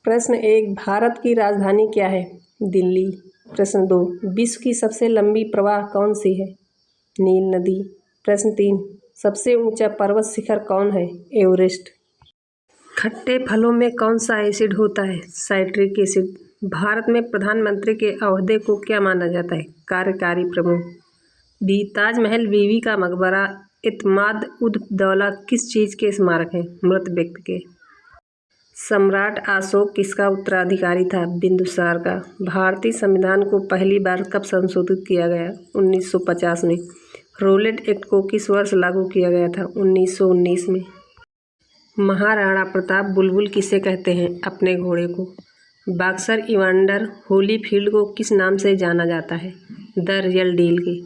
प्रश्न 1, भारत की राजधानी क्या है? दिल्ली। प्रश्न 2, विश्व की सबसे लंबी प्रवाह कौन सी है? नील नदी। प्रश्न 3, सबसे ऊंचा पर्वत शिखर कौन है? एवरेस्ट। खट्टे फलों में कौन सा एसिड होता है? Citric acid. भारत में प्रधानमंत्री के ओहदे को क्या माना जाता है? कार्यकारी प्रमुख। डी, ताजमहल बीवी का मकबरा इत्माद उद दौला किस चीज़ के स्मारक है? मृत व्यक्ति के। सम्राट अशोक किसका उत्तराधिकारी था? बिंदुसार का। भारतीय संविधान को पहली बार कब संशोधित किया गया? 1950 में। रोलेट एक्ट को किस वर्ष लागू किया गया था? 1919 में। महाराणा प्रताप बुलबुल किसे कहते हैं? अपने घोड़े को। बॉक्सर इवांडर होलीफील्ड को किस नाम से जाना जाता है? द रियल डील के।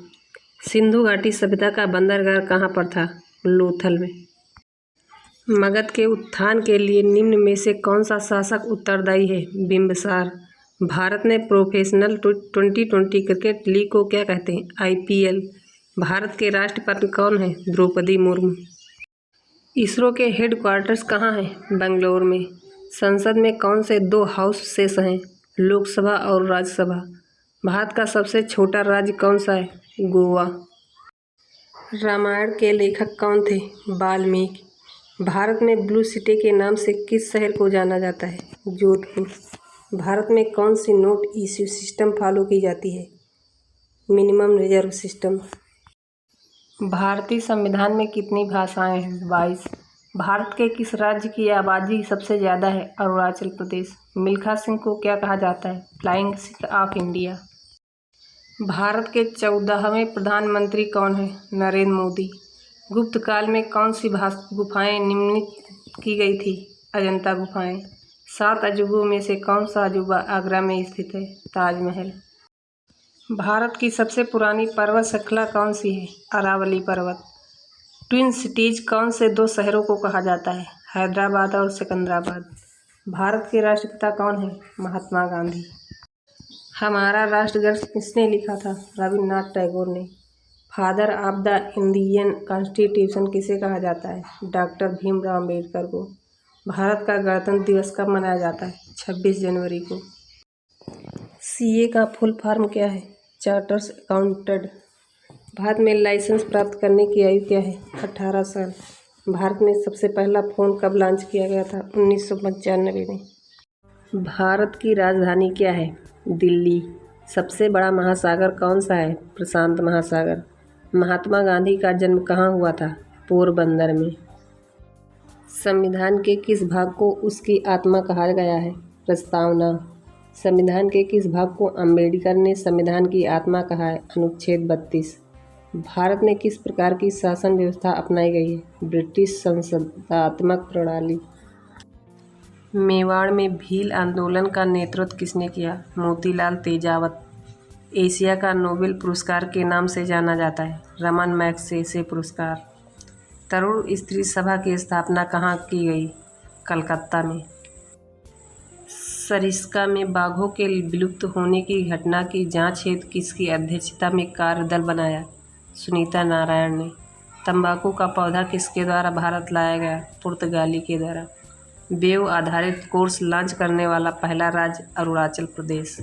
सिंधु घाटी सभ्यता का बंदरगाह कहाँ पर था? लोथल में। मगध के उत्थान के लिए निम्न में से कौन सा शासक उत्तरदायी है? बिंबिसार। भारत में प्रोफेशनल 2020 क्रिकेट लीग को क्या कहते हैं? IPL। भारत के राष्ट्रपति कौन है? द्रौपदी मुर्मू। इसरो के हेडक्वार्टर्स कहाँ हैं? बेंगलोर में। संसद में कौन से 2 हाउसेस हैं? लोकसभा और राज्यसभा। भारत का सबसे छोटा राज्य कौन सा है? गोवा। रामायण के लेखक कौन थे? वाल्मीकि। भारत में ब्लू सिटी के नाम से किस शहर को जाना जाता है? जोधपुर। भारत में कौन सी नोट इश्यू सिस्टम फॉलो की जाती है? Minimum reserve system. भारतीय संविधान में कितनी भाषाएं हैं? 22। भारत के किस राज्य की आबादी सबसे ज़्यादा है? अरुणाचल प्रदेश। मिल्खा सिंह को क्या कहा जाता है? Flying Sikh of India. Bharat के 14वें प्रधानमंत्री कौन हैं? नरेंद्र मोदी। गुप्त काल में कौन सी गुफाएं निर्मित की गई थी? अजंता गुफाएं। 7 अजूबों में से कौन सा अजूबा आगरा में स्थित है? ताजमहल। भारत की सबसे पुरानी पर्वत श्रृंखला कौन सी है? अरावली पर्वत। ट्विन सिटीज कौन से 2 शहरों को कहा जाता है? हैदराबाद और सिकंदराबाद। भारत के राष्ट्रपिता कौन है? महात्मा गांधी। हमारा राष्ट्रगान किसने लिखा था? रविन्द्रनाथ टैगोर ने। Father of the Indian constitution किसे कहा जाता है? डॉक्टर भीमराव अम्बेडकर को। भारत का गणतंत्र दिवस कब मनाया जाता है? 26 जनवरी को। CA का फुल फॉर्म क्या है? Charters accountant. भारत में लाइसेंस प्राप्त करने की आयु क्या है? 18 साल। भारत में सबसे पहला फ़ोन कब लॉन्च किया गया था? 1995 में। भारत की राजधानी क्या है? दिल्ली। सबसे बड़ा महासागर कौन सा है? प्रशांत महासागर। महात्मा गांधी का जन्म कहाँ हुआ था? पोरबंदर में। संविधान के किस भाग को उसकी आत्मा कहा गया है? प्रस्तावना। संविधान के किस भाग को अम्बेडकर ने संविधान की आत्मा कहा है? अनुच्छेद 32। भारत में किस प्रकार की शासन व्यवस्था अपनाई गई है? ब्रिटिश संसदात्मक प्रणाली। मेवाड़ में भील आंदोलन का नेतृत्व किसने किया? मोतीलाल तेजावत। एशिया का नोबेल पुरस्कार के नाम से जाना जाता है? रमन मैग्सेसे पुरस्कार। तरुण स्त्री सभा की स्थापना कहाँ की गई? कलकत्ता में। सरिस्का में बाघों के विलुप्त होने की घटना की जांच हेतु किसकी अध्यक्षता में कार्यदल बनाया? सुनीता नारायण ने। तंबाकू का पौधा किसके द्वारा भारत लाया गया? पुर्तगाली के द्वारा। वेब आधारित कोर्स लॉन्च करने वाला पहला राज्य? अरुणाचल प्रदेश।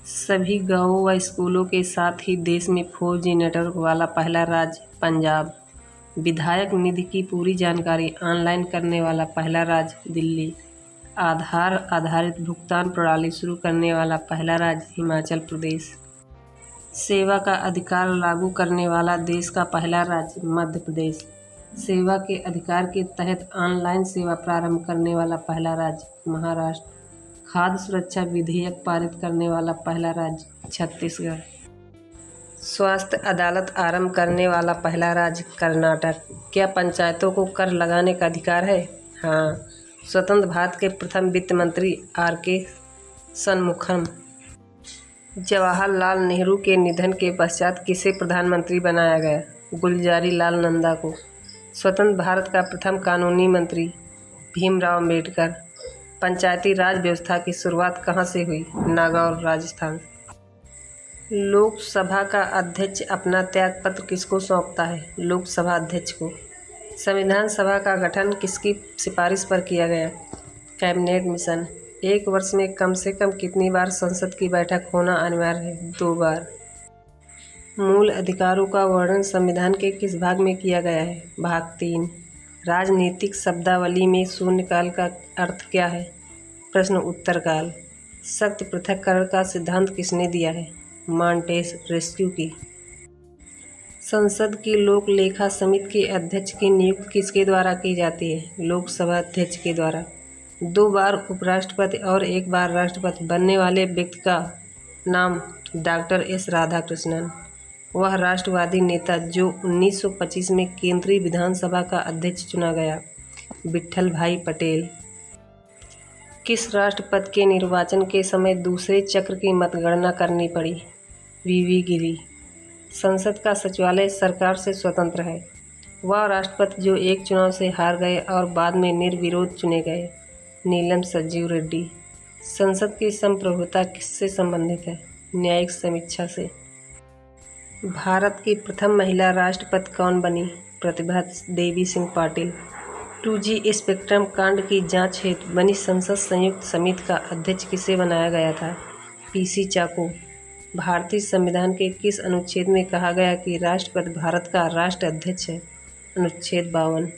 सभी गांवों व स्कूलों के साथ ही देश में 4G नेटवर्क वाला पहला राज्य? पंजाब। विधायक निधि की पूरी जानकारी ऑनलाइन करने वाला पहला राज्य? दिल्ली। आधार आधारित भुगतान प्रणाली शुरू करने वाला पहला राज्य? हिमाचल प्रदेश। सेवा का अधिकार लागू करने वाला देश का पहला राज्य? मध्य प्रदेश। सेवा के अधिकार के तहत ऑनलाइन सेवा प्रारंभ करने वाला पहला राज्य? महाराष्ट्र। खाद्य सुरक्षा विधेयक पारित करने वाला पहला राज्य? छत्तीसगढ़। स्वास्थ्य अदालत आरंभ करने वाला पहला राज्य? कर्नाटक। क्या पंचायतों को कर लगाने का अधिकार है? हाँ। स्वतंत्र भारत के प्रथम वित्त मंत्री? RK शनमुखम। जवाहरलाल नेहरू के निधन के पश्चात किसे प्रधानमंत्री बनाया गया? गुलजारीलाल नंदा को। स्वतंत्र भारत का प्रथम कानूनी मंत्री? भीमराव अम्बेडकर। पंचायती राज व्यवस्था की शुरुआत कहाँ से हुई? नागौर, राजस्थान। लोकसभा का अध्यक्ष अपना त्यागपत्र किसको सौंपता है? लोकसभा अध्यक्ष को। संविधान सभा का गठन किसकी सिफारिश पर किया गया? Cabinet mission. एक वर्ष में कम से कम कितनी बार संसद की बैठक होना अनिवार्य है? 2 बार। मूल अधिकारों का वर्णन संविधान के किस भाग में किया गया है? भाग 3। राजनीतिक शब्दावली में शून्यकाल का अर्थ क्या है? प्रश्न उत्तरकाल। शक्ति पृथक्करण का सिद्धांत किसने दिया है? मॉन्टेस्क्यू की। संसद की लोक लेखा समिति के अध्यक्ष की नियुक्ति किसके द्वारा की जाती है? लोकसभा अध्यक्ष के द्वारा। 2 बार उपराष्ट्रपति और 1 बार राष्ट्रपति बनने वाले व्यक्ति का नाम डॉक्टर एस राधाकृष्णन। वह राष्ट्रवादी नेता जो 1925 में केंद्रीय विधानसभा का अध्यक्ष चुना गया। विट्ठल भाई पटेल। किस राष्ट्रपति के निर्वाचन के समय दूसरे चक्र की मतगणना करनी पड़ी? वीवी गिरी। संसद का सचिवालय सरकार से स्वतंत्र है। वह राष्ट्रपति जो एक चुनाव से हार गए और बाद में निर्विरोध चुने गए। नीलम संजीव रेड्डी। संसद की संप्रभुता किससे संबंधित है? न्यायिक समीक्षा से। भारत की प्रथम महिला राष्ट्रपति कौन बनी? प्रतिभा देवी सिंह पाटिल। 2G स्पेक्ट्रम कांड की जांच हेतु बनी संसद संयुक्त समिति का अध्यक्ष किसे बनाया गया था? PC चाको। भारतीय संविधान के किस अनुच्छेद में कहा गया कि राष्ट्रपति भारत का राष्ट्र अध्यक्ष है? अनुच्छेद 52।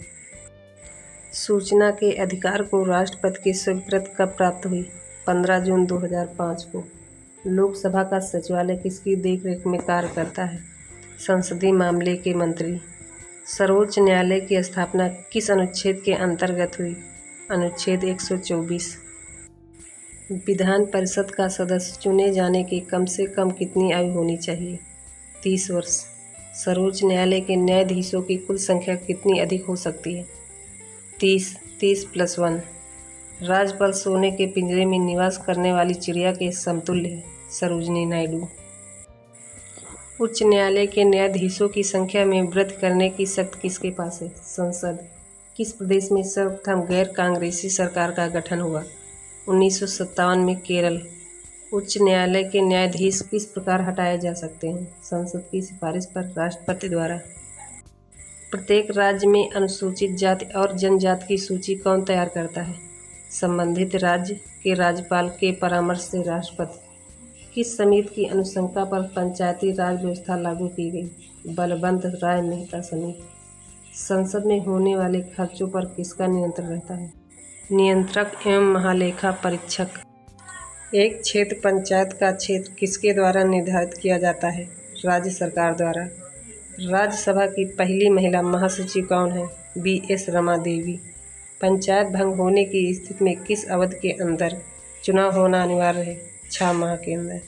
सूचना के अधिकार को राष्ट्रपति की स्वीकृति कब प्राप्त हुई? 15 जून 2005 को। लोकसभा का सचिवालय किसकी देखरेख में कार्य करता है? संसदीय मामले के मंत्री। सर्वोच्च न्यायालय की स्थापना किस अनुच्छेद के अंतर्गत हुई? अनुच्छेद 124। विधान परिषद का सदस्य चुने जाने की कम से कम कितनी आयु होनी चाहिए? 30 वर्ष। सर्वोच्च न्यायालय के न्यायाधीशों की कुल संख्या कितनी अधिक हो सकती है? 30 + 1। राजपाल सोने के पिंजरे में निवास करने वाली चिड़िया के समतुल्य है। सरोजिनी नायडू। उच्च न्यायालय के न्यायाधीशों की संख्या में वृद्धि करने की शक्ति किसके पास है? संसद। किस प्रदेश में सर्वप्रथम गैर कांग्रेसी सरकार का गठन हुआ? 1957 में केरल। उच्च न्यायालय के न्यायाधीश किस प्रकार हटाए जा सकते हैं? संसद की सिफारिश पर राष्ट्रपति द्वारा। प्रत्येक राज्य में अनुसूचित जाति और जनजाति की सूची कौन तैयार करता है? संबंधित राज्य के राज्यपाल के परामर्श से राष्ट्रपति। किस समिति की अनुशंसा पर पंचायती राज व्यवस्था लागू की गई? बलवंत राय मेहता समिति। संसद में होने वाले खर्चों पर किसका नियंत्रण रहता है? नियंत्रक एवं महालेखा परीक्षक। एक क्षेत्र पंचायत का क्षेत्र किसके द्वारा निर्धारित किया जाता है? राज्य सरकार द्वारा। राज्यसभा की पहली महिला महासचिव कौन है? BS रमा देवी। पंचायत भंग होने की स्थिति में किस अवधि के अंदर चुनाव होना अनिवार्य है? 6 माह के अंदर।